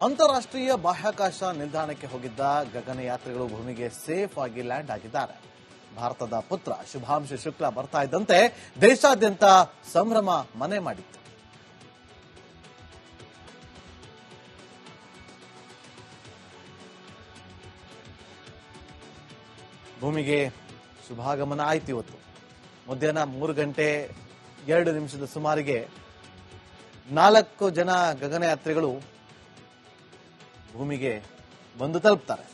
ಅಂತಾರಾಷ್ಟ್ರೀಯ ಬಾಹ್ಯಾಕಾಶ ನಿಲ್ದಾಣಕ್ಕೆ ಹೋಗಿದ್ದ ಗಗನಯಾತ್ರಿಗಳು ಭೂಮಿಗೆ ಸೇಫ್ ಆಗಿ ಲ್ಯಾಂಡ್ ಆಗಿದ್ದಾರೆ. ಭಾರತದ ಪುತ್ರ ಶುಭಾಂಶು ಶುಕ್ಲಾ ಬರ್ತಾ ಇದ್ದಂತೆ ದೇಶಾದ್ಯಂತ ಸಂಭ್ರಮ ಮನೆ ಮಾಡಿತ್ತು. ಭೂಮಿಗೆ ಶುಭಾಗಮನ ಆಯ್ತು. ಇವತ್ತು ಮಧ್ಯಾಹ್ನ 3:02 ಸುಮಾರಿಗೆ 4 ಜನ ಗಗನಯಾತ್ರಿಗಳು ಭೂಮಿಗೆ ಬಂದು ತಲುಪ್ತಾರೆ.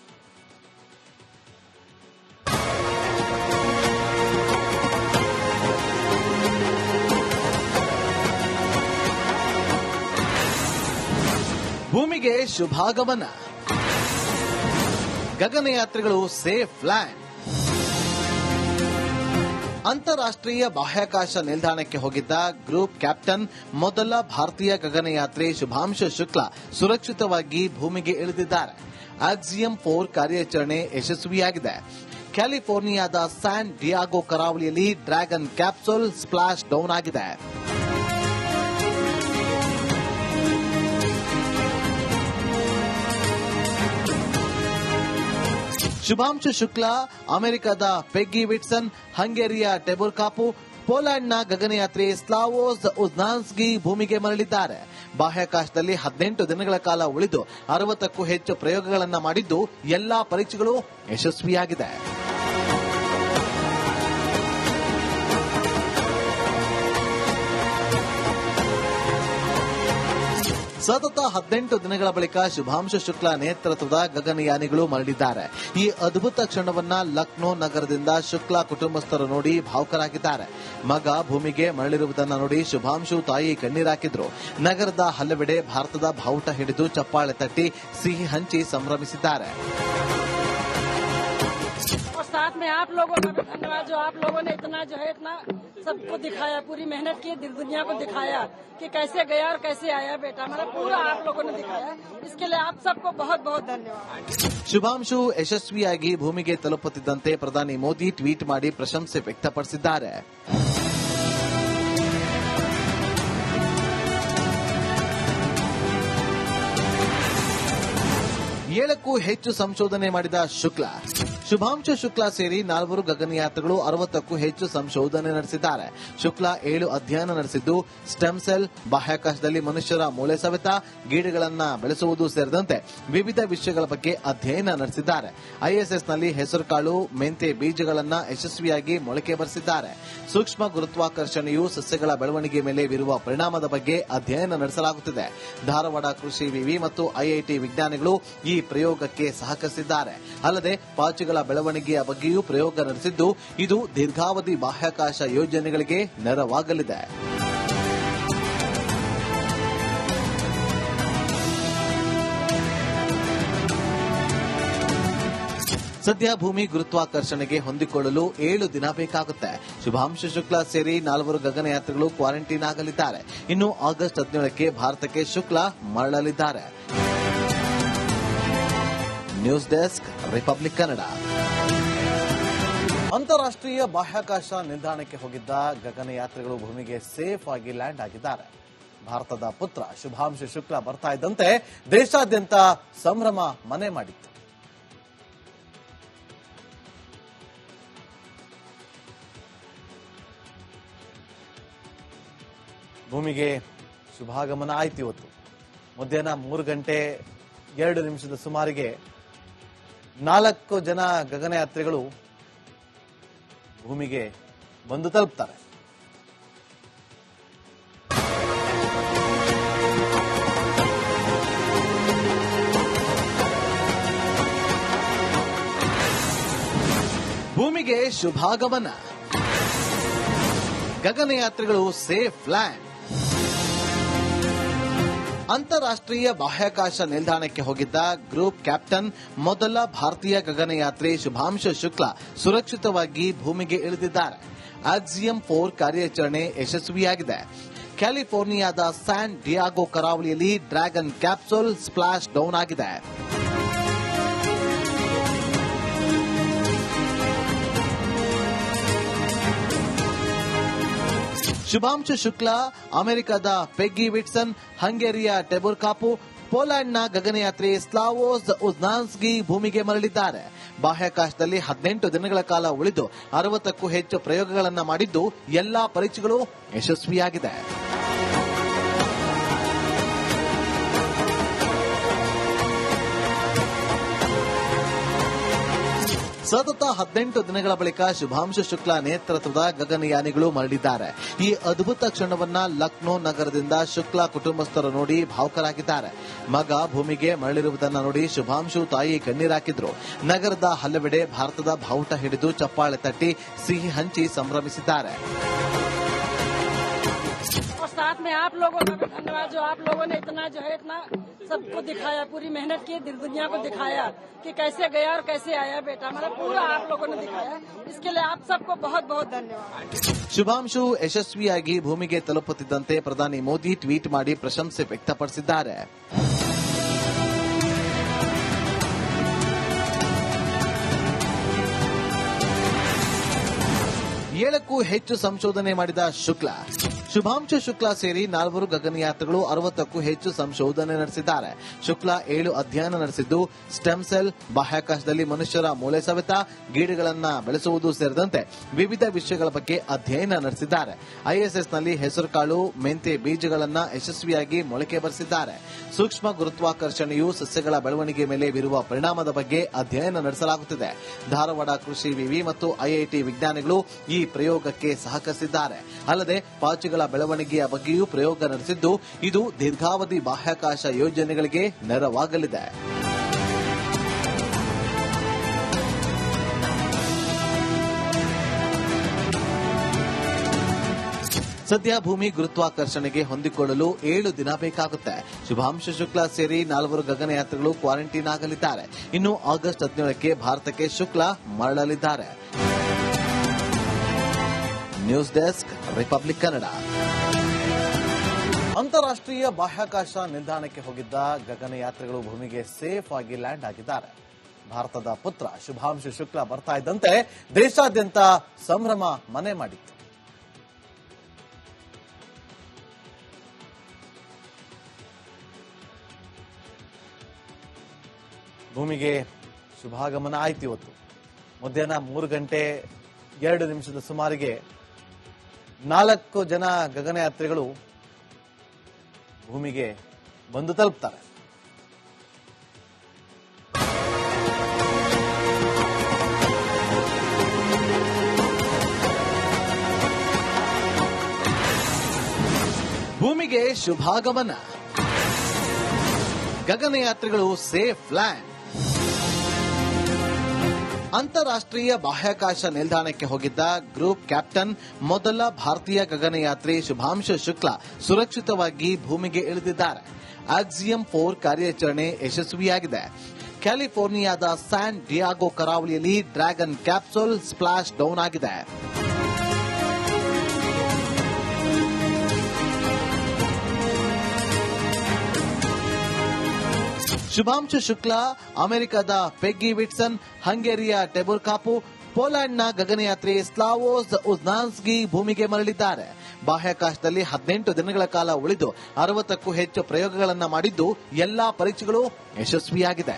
ಭೂಮಿಗೆ ಶುಭಾಗಮನ, ಗಗನಯಾತ್ರಿಗಳು ಸೇಫ್ ಲ್ಯಾಂಡ್. ಅಂತಾರಾಷ್ಟ್ರೀಯ ಬಾಹ್ಯಾಕಾಶ ನಿಲ್ದಾಣಕ್ಕೆ ಹೋಗಿದ್ದ ಗ್ರೂಪ್ ಕ್ಯಾಪ್ಟನ್ ಮೊದಲ ಭಾರತೀಯ ಗಗನಯಾತ್ರಿ ಶುಭಾಂಶು ಶುಕ್ಲಾ ಸುರಕ್ಷಿತವಾಗಿ ಭೂಮಿಗೆ ಇಳಿದಿದ್ದಾರೆ. ಆಕ್ಸಿಯಂ 4 ಕಾರ್ಯಾಚರಣೆ ಯಶಸ್ವಿಯಾಗಿದೆ. ಕ್ಯಾಲಿಫೋರ್ನಿಯಾದ ಸ್ಯಾನ್ ಡಿಯಾಗೋ ಕರಾವಳಿಯಲ್ಲಿ ಡ್ರ್ಯಾಗನ್ ಕ್ಯಾಪ್ಸೂಲ್ ಸ್ಪ್ಲಾಶ್ ಡೌನ್ ಆಗಿದೆ. ಶುಭಾಂಶು ಶುಕ್ಲಾ ಅಮೆರಿಕದ ಪೆಗ್ಗಿ ವಿಟ್ಸನ್, ಹಂಗೇರಿಯ ಟೆಬುರ್ಕಾಪು, ಪೋಲೆಂಡ್ನ ಗಗನಯಾತ್ರಿ ಸ್ಲಾವೋಸ್ ಉಜ್ನಾನ್ಸ್ಕಿ ಭೂಮಿಗೆ ಮರಳಿದ್ದಾರೆ. ಬಾಹ್ಯಾಕಾಶದಲ್ಲಿ 18 ದಿನಗಳ ಕಾಲ ಉಳಿದು 60ಕ್ಕೂ ಹೆಚ್ಚು ಪ್ರಯೋಗಗಳನ್ನು ಮಾಡಿದ್ದು ಎಲ್ಲಾ ಪರೀಕ್ಷೆಗಳು ಯಶಸ್ವಿಯಾಗಿದೆ. ಸತತ 18 ದಿನಗಳ ಬಳಿಕ ಶುಭಾಂಶು ಶುಕ್ಲಾ ನೇತೃತ್ವದ ಗಗನಯಾನಿಗಳು ಮರಳಿದ್ದಾರೆ. ಈ ಅದ್ಭುತ ಕ್ಷಣವನ್ನ ಲಕ್ನೋ ನಗರದಿಂದ ಶುಕ್ಲಾ ಕುಟುಂಬಸ್ಥರು ನೋಡಿ ಭಾವುಕರಾಗಿದ್ದಾರೆ. ಮಗ ಭೂಮಿಗೆ ಮರಳಿರುವುದನ್ನು ನೋಡಿ ಶುಭಾಂಶು ತಾಯಿ ಕಣ್ಣೀರಾಕಿದ್ರು. ನಗರದ ಹಲವೆಡೆ ಭಾರತದ ಬಾವುಟ ಹಿಡಿದು ಚಪ್ಪಾಳೆ ತಟ್ಟಿ ಸಿಹಿ ಹಂಚಿ ಸಂಭ್ರಮಿಸಿದ್ದಾರೆ. साथ में आप लोगों का भी धन्यवाद, जो आप लोगों ने इतना सबको दिखाया, पूरी मेहनत की, दुनिया को दिखाया कि कैसे गया और कैसे आया बेटा, मतलब पूरा आप लोगों ने दिखाया. इसके लिए आप सबको बहुत बहुत धन्यवाद. ಶುಭಾಂಶು ಯಶಸ್ವಿಯಾಗಿ ಭೂಮಿಗೆ ತಲುಪುತ್ತಿದ್ದಂತೆ ಪ್ರಧಾನಿ ಮೋದಿ ಟ್ವೀಟ್ ಮಾಡಿ ಪ್ರಶಂಸೆ ವ್ಯಕ್ತಪಡಿಸಿದ್ದಾರೆ. ಏಳಕ್ಕೂ ಹೆಚ್ಚು ಸಂಶೋಧನೆ ಮಾಡಿದ ಶುಭಾಂಶು ಶುಕ್ಲಾ ಸೇರಿ 4 ಗಗನಯಾತ್ರಿಗಳು 60ಕ್ಕೂ ಹೆಚ್ಚು ಸಂಶೋಧನೆ ನಡೆಸಿದ್ದಾರೆ. ಶುಕ್ಲಾ 7 ಅಧ್ಯಯನ ನಡೆಸಿದ್ದು ಸ್ಟೆಮ್ ಸೆಲ್, ಬಾಹ್ಯಾಕಾಶದಲ್ಲಿ ಮನುಷ್ಯರ ಮೂಳೆ ಸವೆತ, ಗಿಡಗಳನ್ನು ಬೆಳೆಸುವುದು ಸೇರಿದಂತೆ ವಿವಿಧ ವಿಷಯಗಳ ಬಗ್ಗೆ ಅಧ್ಯಯನ ನಡೆಸಿದ್ದಾರೆ. ಐಎಸ್ಎಸ್ನಲ್ಲಿ ಹೆಸರುಕಾಳು, ಮೆಂತೆ ಬೀಜಗಳನ್ನು ಯಶಸ್ವಿಯಾಗಿ ಮೊಳಕೆ ಬರೆಸಿದ್ದಾರೆ. ಸೂಕ್ಷ್ಮ ಗುರುತ್ವಾಕರ್ಷಣೆಯು ಸಸ್ಯಗಳ ಬೆಳವಣಿಗೆ ಮೇಲೆ ಬೀರುವ ಪರಿಣಾಮದ ಬಗ್ಗೆ ಅಧ್ಯಯನ ನಡೆಸಲಾಗುತ್ತಿದೆ. ಧಾರವಾಡ ಕೃಷಿ ವಿವಿ ಮತ್ತು ಐಐಟಿ ವಿಜ್ಞಾನಿಗಳು ಈ ಪ್ರಯೋಗಕ್ಕೆ ಸಹಕರಿಸಿದ್ದಾರೆ. ಅಲ್ಲದೆ ಪಾಚಿಗಳ ಬೆಳವಣಿಗೆಯ ಬಗ್ಗೆಯೂ ಪ್ರಯೋಗ ನಡೆಸಿದ್ದು ಇದು ದೀರ್ಘಾವಧಿ ಬಾಹ್ಯಾಕಾಶ ಯೋಜನೆಗಳಿಗೆ ನೆರವಾಗಲಿದೆ. ಸದ್ಯ ಭೂಮಿ ಗುರುತ್ವಾಕರ್ಷಣೆಗೆ ಹೊಂದಿಕೊಳ್ಳಲು 7 ದಿನ ಬೇಕಾಗುತ್ತೆ. ಶುಭಾಂಶು ಶುಕ್ಲಾ ಸೇರಿ 4 ಗಗನಯಾತ್ರಿಗಳು ಕ್ವಾರಂಟೈನ್ ಆಗಲಿದ್ದಾರೆ. ಇನ್ನು ಆಗಸ್ಟ್ 17ಕ್ಕೆ ಭಾರತಕ್ಕೆ ಶುಕ್ಲಾ ಮರಳಲಿದ್ದಾರೆ. News desk, republic Kannada. ಅಂತಾರಾಷ್ಟ್ರೀಯ ಬಾಹ್ಯಾಕಾಶ ನಿಲ್ದಾಣಕ್ಕೆ ಹೋಗಿದ್ದ ಗಗನಯಾತ್ರಿಗಳು ಭೂಮಿಗೆ ಸೇಫ್ ಆಗಿ ಲ್ಯಾಂಡ್ ಆಗಿದ್ದಾರೆ. ಭಾರತದ ಪುತ್ರ ಶುಭಾಂಶು ಶುಕ್ಲಾ ಬರ್ತಾ ಇದ್ದಂತೆ ದೇಶಾದ್ಯಂತ ಸಂಭ್ರಮ ಮನೆ ಮಾಡಿತ್ತು. ಭೂಮಿಗೆ ಶುಭಾಗಮನ ಆಯ್ತು. ಇವತ್ತು ಮಧ್ಯಾಹ್ನ 3:02 ಸುಮಾರಿಗೆ 4 ಜನ ಗಗನಯಾತ್ರಿಗಳು ಭೂಮಿಗೆ ಬಂದು ತಲುಪ್ತಾರೆ. ಭೂಮಿಗೆ ಶುಭಾಗಮನ, ಗಗನಯಾತ್ರಿಗಳು ಸೇಫ್ ಲ್ಯಾಂಡ್. ಅಂತಾರಾಷ್ಟ್ರೀಯ ಬಾಹ್ಯಾಕಾಶ ನಿಲ್ದಾಣಕ್ಕೆ ಹೋಗಿದ್ದ ಗ್ರೂಪ್ ಕ್ಯಾಪ್ಟನ್ ಮೊದಲ ಭಾರತೀಯ ಗಗನಯಾತ್ರಿ ಶುಭಾಂಶು ಶುಕ್ಲಾ ಸುರಕ್ಷಿತವಾಗಿ ಭೂಮಿಗೆ ಇಳಿದಿದ್ದಾರೆ. ಆಕ್ಸಿಯಂ 4 ಕಾರ್ಯಾಚರಣೆ ಯಶಸ್ವಿಯಾಗಿದೆ. ಕ್ಯಾಲಿಫೋರ್ನಿಯಾದ ಸ್ಯಾನ್ ಡಿಯಾಗೋ ಕರಾವಳಿಯಲ್ಲಿ ಡ್ರ್ಯಾಗನ್ ಕ್ಯಾಪ್ಸೂಲ್ ಸ್ಪ್ಲಾಶ್ ಡೌನ್ ಆಗಿದೆ. ಶುಭಾಂಶು ಶುಕ್ಲಾ ಅಮೆರಿಕದ ಪೆಗ್ಗಿ ವಿಟ್ಸನ್, ಹಂಗೇರಿಯ ಟೆಬುರ್ಕಾಪು, ಪೋಲೆಂಡ್ನ ಗಗನಯಾತ್ರಿ ಸ್ಲಾವೋಸ್ ಉಜ್ನಾನ್ಸ್ಕಿ ಭೂಮಿಗೆ ಮರಳಿದ್ದಾರೆ. ಬಾಹ್ಯಾಕಾಶದಲ್ಲಿ 18 ದಿನಗಳ ಕಾಲ ಉಳಿದು 60ಕ್ಕೂ ಹೆಚ್ಚು ಪ್ರಯೋಗಗಳನ್ನು ಮಾಡಿದ್ದು ಎಲ್ಲಾ ಪರೀಕ್ಷೆಗಳು ಯಶಸ್ವಿಯಾಗಿದೆ. ಸತತ 18 ದಿನಗಳ ಬಳಿಕ ಶುಭಾಂಶು ಶುಕ್ಲಾ ನೇತೃತ್ವದ ಗಗನಯಾನಿಗಳು ಮರಳಿದ್ದಾರೆ. ಈ ಅದ್ಭುತ ಕ್ಷಣವನ್ನ ಲಕ್ನೋ ನಗರದಿಂದ ಶುಕ್ಲಾ ಕುಟುಂಬಸ್ಥರು ನೋಡಿ ಭಾವುಕರಾಗಿದ್ದಾರೆ. ಮಗ ಭೂಮಿಗೆ ಮರಳಿರುವುದನ್ನು ನೋಡಿ ಶುಭಾಂಶು ತಾಯಿ ಕಣ್ಣೀರಾಕಿದ್ರು. ನಗರದ ಹಲವೆಡೆ ಭಾರತದ ಬಾವುಟ ಹಿಡಿದು ಚಪ್ಪಾಳೆ ತಟ್ಟಿ ಸಿಹಿ ಹಂಚಿ ಸಂಭ್ರಮಿಸಿದ್ದಾರೆ. और साथ में आप लोगों का भी धन्यवाद, जो आप लोगों ने इतना सबको दिखाया, पूरी मेहनत की, दिल दुनिया को दिखाया कि कैसे गया और कैसे आया बेटा, मतलब पूरा आप लोगों ने दिखाया. इसके लिए आप सबको बहुत बहुत धन्यवाद. ಶುಭಾಂಶು ಯಶಸ್ವಿಯಾಗಿ ಭೂಮಿಗೆ ತಲುಪುತ್ತಿದ್ದಂತೆ ಪ್ರಧಾನಿ ಮೋದಿ ಟ್ವೀಟ್ ಮಾಡಿ ಪ್ರಶಂಸೆ ವ್ಯಕ್ತಪಡಿಸಿದ್ದಾರೆ. 7ಕ್ಕೂ ಹೆಚ್ಚು ಸಂಶೋಧನೆ ಮಾಡಿದ ಶುಕ್ಲಾ. ಶುಭಾಂಶು ಶುಕ್ಲಾ ಸೇರಿ 4 ಗಗನಯಾತ್ರಿಗಳು 60ಕ್ಕೂ ಹೆಚ್ಚು ಸಂಶೋಧನೆ ನಡೆಸಿದ್ದಾರೆ. ಶುಕ್ಲಾ 7 ಅಧ್ಯಯನ ನಡೆಸಿದ್ದು ಸ್ಟೆಮ್ ಸೆಲ್, ಬಾಹ್ಯಾಕಾಶದಲ್ಲಿ ಮನುಷ್ಯರ ಮೂಳೆ ಸವೆತ, ಗಿಡಗಳನ್ನು ಬೆಳೆಸುವುದು ಸೇರಿದಂತೆ ವಿವಿಧ ವಿಷಯಗಳ ಬಗ್ಗೆ ಅಧ್ಯಯನ ನಡೆಸಿದ್ದಾರೆ. ಐಎಸ್ಎಸ್ನಲ್ಲಿ ಹೆಸರುಕಾಳು, ಮೆಂತೆ ಬೀಜಗಳನ್ನು ಯಶಸ್ವಿಯಾಗಿ ಮೊಳಕೆ ಬರೆಸಿದ್ದಾರೆ. ಸೂಕ್ಷ್ಮ ಗುರುತ್ವಾಕರ್ಷಣೆಯು ಸಸ್ಯಗಳ ಬೆಳವಣಿಗೆ ಮೇಲೆ ಬೀರುವ ಪರಿಣಾಮದ ಬಗ್ಗೆ ಅಧ್ಯಯನ ನಡೆಸಲಾಗುತ್ತಿದೆ. ಧಾರವಾಡ ಕೃಷಿ ವಿವಿ ಮತ್ತು ಐಐಟಿ ವಿಜ್ಞಾನಿಗಳು ಈ ಪ್ರಯೋಗಕ್ಕೆ ಸಹಕರಿಸಿದ್ದಾರೆ. ಅಲ್ಲದೆ ಪಾಚಿಗಳ ಬೆಳವಣಿಗೆಯ ಬಗ್ಗೆಯೂ ಪ್ರಯೋಗ ನಡೆಸಿದ್ದು ಇದು ದೀರ್ಘಾವಧಿ ಬಾಹ್ಯಾಕಾಶ ಯೋಜನೆಗಳಿಗೆ ನೆರವಾಗಲಿದೆ. ಸದ್ಯ ಭೂಮಿ ಗುರುತ್ವಾಕರ್ಷಣೆಗೆ ಹೊಂದಿಕೊಳ್ಳಲು 7 ದಿನ ಬೇಕಾಗುತ್ತೆ. ಶುಭಾಂಶು ಶುಕ್ಲಾ ಸೇರಿ 4 ಗಗನಯಾತ್ರಿಗಳು ಕ್ವಾರಂಟೈನ್ ಆಗಲಿದ್ದಾರೆ. ಇನ್ನು ಆಗಸ್ಟ್ 17ಕ್ಕೆ ಭಾರತಕ್ಕೆ ಶುಕ್ಲಾ ಮರಳಲಿದ್ದಾರೆ. News desk, republic Kannada. ಅಂತಾರಾಷ್ಟ್ರೀಯ ಬಾಹ್ಯಾಕಾಶ ನಿಲ್ದಾಣಕ್ಕೆ ಹೋಗಿದ್ದ ಗಗನಯಾತ್ರಿಗಳು ಭೂಮಿಗೆ ಸೇಫ್ ಆಗಿ ಲ್ಯಾಂಡ್ ಆಗಿದ್ದಾರೆ. ಭಾರತದ ಪುತ್ರ ಶುಭಾಂಶು ಶುಕ್ಲಾ ಬರ್ತಾ ಇದ್ದಂತೆ ದೇಶಾದ್ಯಂತ ಸಂಭ್ರಮ ಮನೆ ಮಾಡಿತ್ತು. ಭೂಮಿಗೆ ಶುಭಾಗಮನ ಆಯ್ತು. ಇವತ್ತು ಮಧ್ಯಾಹ್ನ 3:02 ಸುಮಾರಿಗೆ 4 ಜನ ಗಗನಯಾತ್ರಿಗಳು ಭೂಮಿಗೆ ಬಂದು ತಲುಪ್ತಾರೆ. ಭೂಮಿಗೆ ಶುಭಾಗಮನ, ಗಗನಯಾತ್ರಿಗಳು ಸೇಫ್ ಲ್ಯಾಂಡ್. ಅಂತಾರಾಷ್ಟ್ರೀಯ ಬಾಹ್ಯಾಕಾಶ ನಿಲ್ದಾಣಕ್ಕೆ ಹೋಗಿದ್ದ ಗ್ರೂಪ್ ಕ್ಯಾಪ್ಟನ್ ಮೊದಲ ಭಾರತೀಯ ಗಗನಯಾತ್ರಿ ಶುಭಾಂಶು ಶುಕ್ಲಾ ಸುರಕ್ಷಿತವಾಗಿ ಭೂಮಿಗೆ ಇಳಿದಿದ್ದಾರೆ. ಆಕ್ಸಿಯಂ 4 ಕಾರ್ಯಾಚರಣೆ ಯಶಸ್ವಿಯಾಗಿದೆ. ಕ್ಯಾಲಿಫೋರ್ನಿಯಾದ ಸ್ಯಾನ್ ಡಿಯಾಗೋ ಕರಾವಳಿಯಲ್ಲಿ ಡ್ರ್ಯಾಗನ್ ಕ್ಯಾಪ್ಸೂಲ್ ಸ್ಪ್ಲಾಶ್ ಡೌನ್ ಆಗಿದೆ. ಶುಭಾಂಶು ಶುಕ್ಲಾ ಅಮೆರಿಕದ ಪೆಗ್ಗಿ ವಿಟ್ಸನ್, ಹಂಗೇರಿಯ ಟೆಬುರ್ಕಾಪು, ಪೋಲೆಂಡ್ನ ಗಗನಯಾತ್ರಿ ಸ್ಲಾವೋಸ್ ಉಜ್ನಾನ್ಸ್ಕಿ ಭೂಮಿಗೆ ಮರಳಿದ್ದಾರೆ. ಬಾಹ್ಯಾಕಾಶದಲ್ಲಿ 18 ದಿನಗಳ ಕಾಲ ಉಳಿದು 60ಕ್ಕೂ ಹೆಚ್ಚು ಪ್ರಯೋಗಗಳನ್ನು ಮಾಡಿದ್ದು ಎಲ್ಲಾ ಪರೀಕ್ಷೆಗಳು ಯಶಸ್ವಿಯಾಗಿದೆ.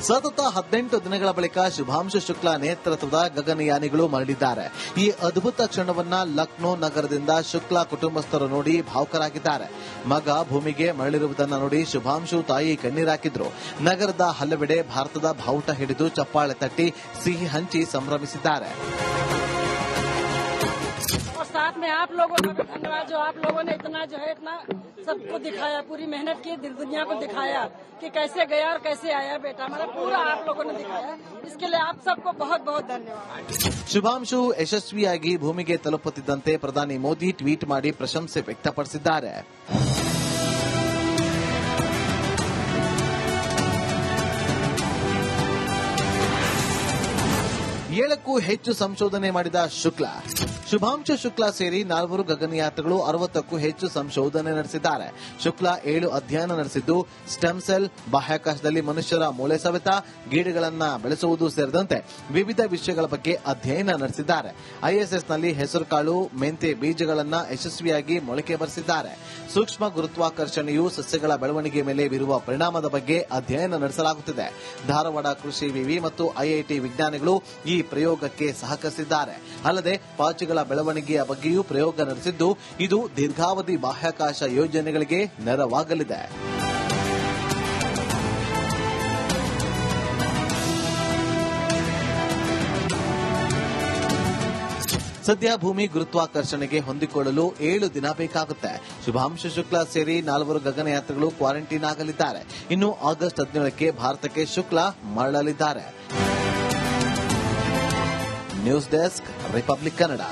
ಸತತ 18 ದಿನಗಳ ಬಳಿಕ ಶುಭಾಂಶು ಶುಕ್ಲಾ ನೇತೃತ್ವದ ಗಗನಯಾನಿಗಳು ಮರಳಿದ್ದಾರೆ. ಈ ಅದ್ಭುತ ಕ್ಷಣವನ್ನ ಲಕ್ನೋ ನಗರದಿಂದ ಶುಕ್ಲಾ ಕುಟುಂಬಸ್ಥರು ನೋಡಿ ಭಾವುಕರಾಗಿದ್ದಾರೆ. ಮಗ ಭೂಮಿಗೆ ಮರಳಿರುವುದನ್ನು ನೋಡಿ ಶುಭಾಂಶು ತಾಯಿ ಕಣ್ಣೀರಾಕಿದ್ರು. ನಗರದ ಹಲವೆಡೆ ಭಾರತದ ಬಾವುಟ ಹಿಡಿದು ಚಪ್ಪಾಳೆ ತಟ್ಟಿ ಸಿಹಿ ಹಂಚಿ ಸಂಭ್ರಮಿಸಿದ್ದಾರೆ. साथ में आप लोगों का भी धन्यवाद, जो आप लोगों ने इतना सबको दिखाया, पूरी मेहनत की, दिल दुनिया को दिखाया कि कैसे गया और कैसे आया बेटा, मतलब पूरा आप लोगों ने दिखाया. इसके लिए आप सबको बहुत बहुत धन्यवाद. ಶುಭಾಂಶು ಯಶಸ್ವಿಯಾಗಿ ಭೂಮಿಗೆ ತಲುಪುತ್ತಿದ್ದಂತೆ ಪ್ರಧಾನಿ ಮೋದಿ ಟ್ವೀಟ್ ಮಾಡಿ ಪ್ರಶಂಸೆ ವ್ಯಕ್ತಪಡಿಸಿದ್ದಾರೆ. 7ಕ್ಕೂ ಹೆಚ್ಚು ಸಂಶೋಧನೆ ಮಾಡಿದ ಶುಕ್ಲಾ. ಶುಭಾಂಶು ಶುಕ್ಲಾ ಸೇರಿ 4 ಗಗನಯಾತ್ರಿಗಳು 60ಕ್ಕೂ ಹೆಚ್ಚು ಸಂಶೋಧನೆ ನಡೆಸಿದ್ದಾರೆ. ಶುಕ್ಲಾ 7 ಅಧ್ಯಯನ ನಡೆಸಿದ್ದು ಸ್ಟೆಮ್ ಸೆಲ್, ಬಾಹ್ಯಾಕಾಶದಲ್ಲಿ ಮನುಷ್ಯರ ಮೂಳೆ ಸವೆತ, ಗಿಡಗಳನ್ನ ಬೆಳೆಸುವುದು ಸೇರಿದಂತೆ ವಿವಿಧ ವಿಷಯಗಳ ಬಗ್ಗೆ ಅಧ್ಯಯನ ನಡೆಸಿದ್ದಾರೆ. ಐಎಸ್ಎಸ್ನಲ್ಲಿ ಹೆಸರುಕಾಳು, ಮೆಂತೆ ಬೀಜಗಳನ್ನ ಯಶಸ್ವಿಯಾಗಿ ಮೊಳಕೆ ಬರೆಸಿದ್ದಾರೆ. ಸೂಕ್ಷ್ಮ ಗುರುತ್ವಾಕರ್ಷಣೆಯು ಸಸ್ಯಗಳ ಬೆಳವಣಿಗೆ ಮೇಲೆ ಬೀರುವ ಪರಿಣಾಮದ ಬಗ್ಗೆ ಅಧ್ಯಯನ ನಡೆಸಲಾಗುತ್ತಿದೆ. ಧಾರವಾಡ ಕೃಷಿ ವಿವಿ ಮತ್ತು ಐಐಟಿ ವಿಜ್ಞಾನಿಗಳು ಈ ಪ್ರಯೋಗಕ್ಕೆ ಸಹಕರಿಸಿದ್ದಾರೆ. ಅಲ್ಲದೆ ಪಾಚಿಗಳ ಬೆಳವಣಿಗೆಯ ಬಗ್ಗೆಯೂ ಪ್ರಯೋಗ ನಡೆಸಿದ್ದು ಇದು ದೀರ್ಘಾವಧಿ ಬಾಹ್ಯಾಕಾಶ ಯೋಜನೆಗಳಿಗೆ ನೆರವಾಗಲಿದೆ. ಸದ್ಯ ಭೂಮಿ ಗುರುತ್ವಾಕರ್ಷಣೆಗೆ ಹೊಂದಿಕೊಳ್ಳಲು 7 ದಿನ ಬೇಕಾಗುತ್ತೆ. ಶುಭಾಂಶು ಶುಕ್ಲಾ ಸೇರಿ 4 ಗಗನಯಾತ್ರಿಗಳು ಕ್ವಾರಂಟೈನ್ ಆಗಲಿದ್ದಾರೆ. ಇನ್ನು ಆಗಸ್ಟ್ 17ಕ್ಕೆ ಭಾರತಕ್ಕೆ ಶುಕ್ಲಾ ಮರಳಲಿದ್ದಾರೆ. News desk, republic Kannada.